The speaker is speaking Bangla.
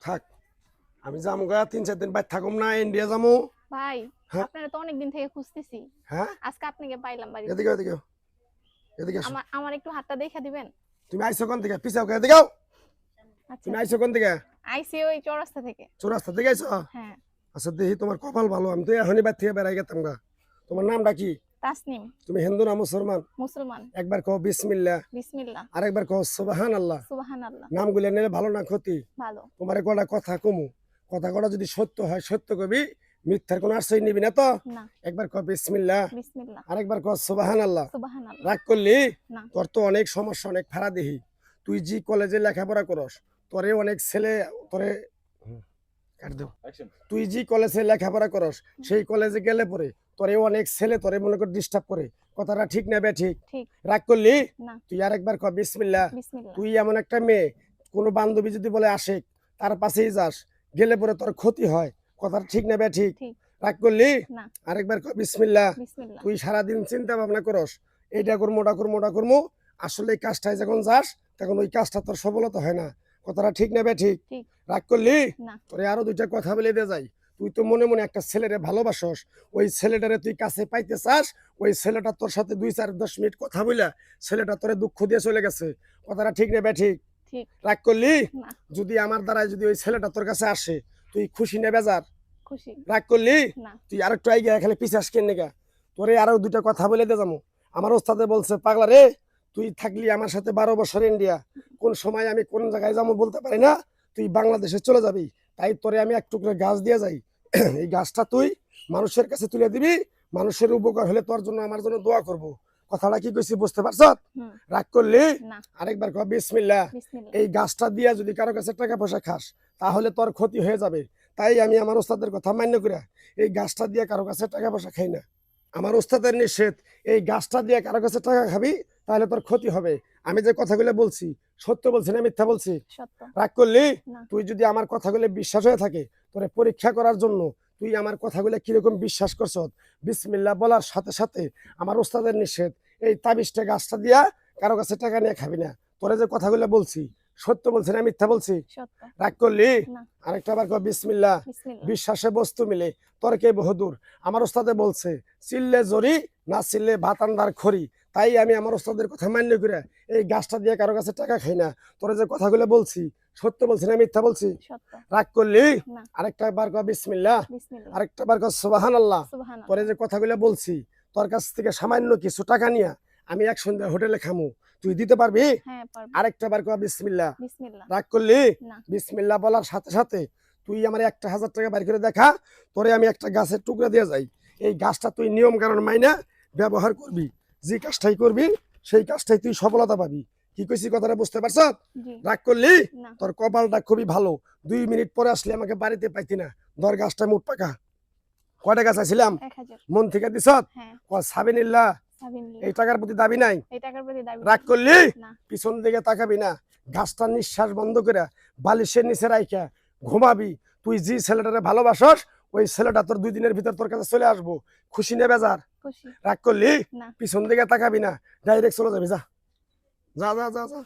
থাক আমি যাবো গা ৩-৪ দিন বাইরে থাকুম না ইন্ডিয়া যাবো ভাই হ্যাঁ আপনারা তো অনেক দিন থেকে খুঁজতেছি হ্যাঁ আজকে আপনাকে পাইলাম বাড়িতে এদিকে এদিকে এদিকে আসো আমার আমার একটু হাতটা দেখা দিবেন তুমি আইছো কোন থেকে পিছাও কে এদিকে আচ্ছা তুমি আইছো কোন থেকে আইসি ওই চৌরাস্তা থেকে চৌরাস্তা থেকে আইছো হ্যাঁ আচ্ছা দেখি তোমার কপাল ভালো আমি তো এখনই বাইরে থেকে বেড়াই গেতাম গা তোমার নামটা কি তাসনিম তুমি হিন্দু না মুসলমান মুসলমান একবার কও বিসমিল্লাহ বিসমিল্লাহ আরেকবার কও সুবহানাল্লাহ সুবহানাল্লাহ নামগুলো নিলে ভালো না ক্ষতি ভালো তোমার কটা কথা কমু কথা কটা যদি সত্য হয় সত্য কবি মিথ্যার কোনো আশ্রয় নিবি না তো না একবার কও বিসমিল্লাহ বিসমিল্লাহ আরেকবার কও সুবহানাল্লাহ সুবহানাল্লাহ রাগ করলি না তোর তো অনেক সমস্যা অনেক ফাড়া দেহি তুই যে কলেজে লেখাপড়া করস তোরে অনেক ছেলে তোরে কাট দেও তুই যে কলেজে লেখাপড়া করস সেই কলেজে গেলে পরে তোরে অনেক ছেলে তোরে মনে করে ডিস্টার্ব করে কথাটা ঠিক না বে ঠিক ঠিক রাগ করলি না তুই আরেকবার কও বিসমিল্লাহ বিসমিল্লাহ তুই এমন একটা মেয়ে কোনো বান্ধবী যদি বলে আসে তার পাশেই যাস গেলে পরে তোর ক্ষতি হয় কথাটা ঠিক না বে ঠিক ঠিক রাগ করলি না আরেকবার কও বিসমিল্লাহ বিসমিল্লাহ তুই সারাদিন চিন্তা ভাবনা করস এইটা করবো ওটা করবো ওটা করবো আসলে এই কাজটায় যখন যাস তখন ওই কাজটা তোর সফলতা হয় না কথাটা ঠিক নেবে ঠিক ঠিক রাগ করলি না তোরে আরো দুইটা কথা বলে দিয়ে যাই তুই তো মনে মনে একটা ছেলেরে ভালোবাসস ওই ছেলেটারে তুই কাছে পাইতে চাস ওই ছেলেটা তোর সাথে 2-4-10 মিনিট কথা বইলা ছেলেটা তোরে দুঃখ দিয়ে চলে গেছে কথাটা ঠিক নেবে ঠিক ঠিক রাগ করলি না যদি আমার দ্বারাই যদি ওই ছেলেটা তোর কাছে আসে তুই খুশি নেবে যার খুশি রাগ করলি না তুই আরেকটু আই গিয়া খালি পিছাস কেন নেগা তোরে আরো দুইটা কথা বলে দে যাবো আমার ওস্তাদে বলছে পাগলা রে তুই থাকলি আমার সাথে 12 বছর ইন্ডিয়া কোন সময় আমি কোন জায়গায় যাবো বলতে পারি না তুই বাংলাদেশে চলে যাবি তাই তোরে আমি এক টুকরো গাছ দিয়ে যাই এই গাছটা তুই মানুষের কাছে তুলে দিবি মানুষের উপকার হলে তোর জন্য আমার জন্য দোয়া করব কথাটা কি কইছি বুঝতে পারছ হুম রাগ করলি না আরেকবার কও বিসমিল্লাহ বিসমিল্লাহ এই গাছটা দিয়া যদি কারো কাছে টাকা পয়সা খাস তাহলে তোর ক্ষতি হয়ে যাবে তাই আমি আমার ওস্তাদের কথা মান্য করে এই গাছটা দিয়ে কারো কাছে টাকা পয়সা খাই না আমার ওস্তাদের নিষেধ এই গাছটা দিয়ে কারো কাছে টাকা খাবি তাহলে তোর ক্ষতি হবে আমি যে কথাগুলো বলছি সত্য বলছি না মিথ্যা বলছি সত্য রাগ করলি না তুই যদি আমার কথাগুলো বিশ্বাস হয়ে থাকে তোরে পরীক্ষা করার জন্য তুই আমার কথাগুলো কিরকম বিশ্বাস করছ বিসমিল্লাহ বলার সাথে সাথে আমার ওস্তাদের নিষেধ এই তাবিজটা গাছটা দিয়া কারো কাছে টাকা নিয়ে খাবি না তোরে যে কথাগুলো বলছি সত্য বলছি না মিথ্যা বলছি সত্য রাগ করলি না আরেকটা বার কর বিসমিল্লাহ বিসমিল্লাহ বিশ্বাসে বস্তু মিলে তর্কে বহুদূর আমার ওস্তাদে বলছে চিল্লে জরি না চিল্লে ভাতান্দার খড়ি তাই আমি আমার ওস্তাদের কথা মান্য করে এই গাছটা দিয়ে কারো কাছে টাকা খাই না তোরা যে কথাগুলো বলছি সত্য বলছি না মিথ্যা বলছি সত্য রাগ করলি না আরেকটা বার কর বিসমিল্লাহ বিসমিল্লাহ আরেকটা বার কর সুবহানাল্লাহ সুবহানাল্লাহ তোরে যে কথাগুলো বলছি তোর কাছ থেকে সামান্য কিছু টাকা নিয়া আমি এক সন্ধ্যা হোটেলে খামু তুই দিতে পারবি হ্যাঁ পারবো আরেকটা বার কর বিসমিল্লাহ বিসমিল্লাহ রাগ করলি না বিসমিল্লাহ বলার সাথে সাথে তুই আমার 1,000 টাকা বাইর করে দেখা তোরে আমি একটা গাছের টুকরা দিয়ে যাই এই গাছটা তুই নিয়ম কারণ মাইনা ব্যবহার করবি যে কাজটাই করবি সেই কাজটাই তুই সফলতা পাবি কি কইছি কথাটা বুঝতে পারছ জি রাগ করলি না তোর কপালটা খুবই ভালো 2 মিনিট পরে আসলে আমাকে বাড়িতে পাইতি না ধর গাছটা মুঠ পাকা কয়টা গাছ আছিলাম 1000 মন থেকে দিছ হ্যাঁ সাবিনিল্লাহ সাবিনিল্লাহ এই টাকার প্রতি দাবি নাই এই টাকার প্রতি দাবি রাগ করলি না পিছন দিকে তাকাবি না গাছটার নিঃশ্বাস বন্ধ করে বালিশের নিচে রাইখা ঘুমাবি তুই যে ছেলেটারে ভালোবাসস ওই ছেলেটা তোর 2 দিনের ভিতর তোর কাছে চলে আসবো খুশি নেবে যার খুশি রাগ করলি না পিছন দিকে তাকাবি না ডাইরেক্ট চলে যাবি যা যা যা যা যা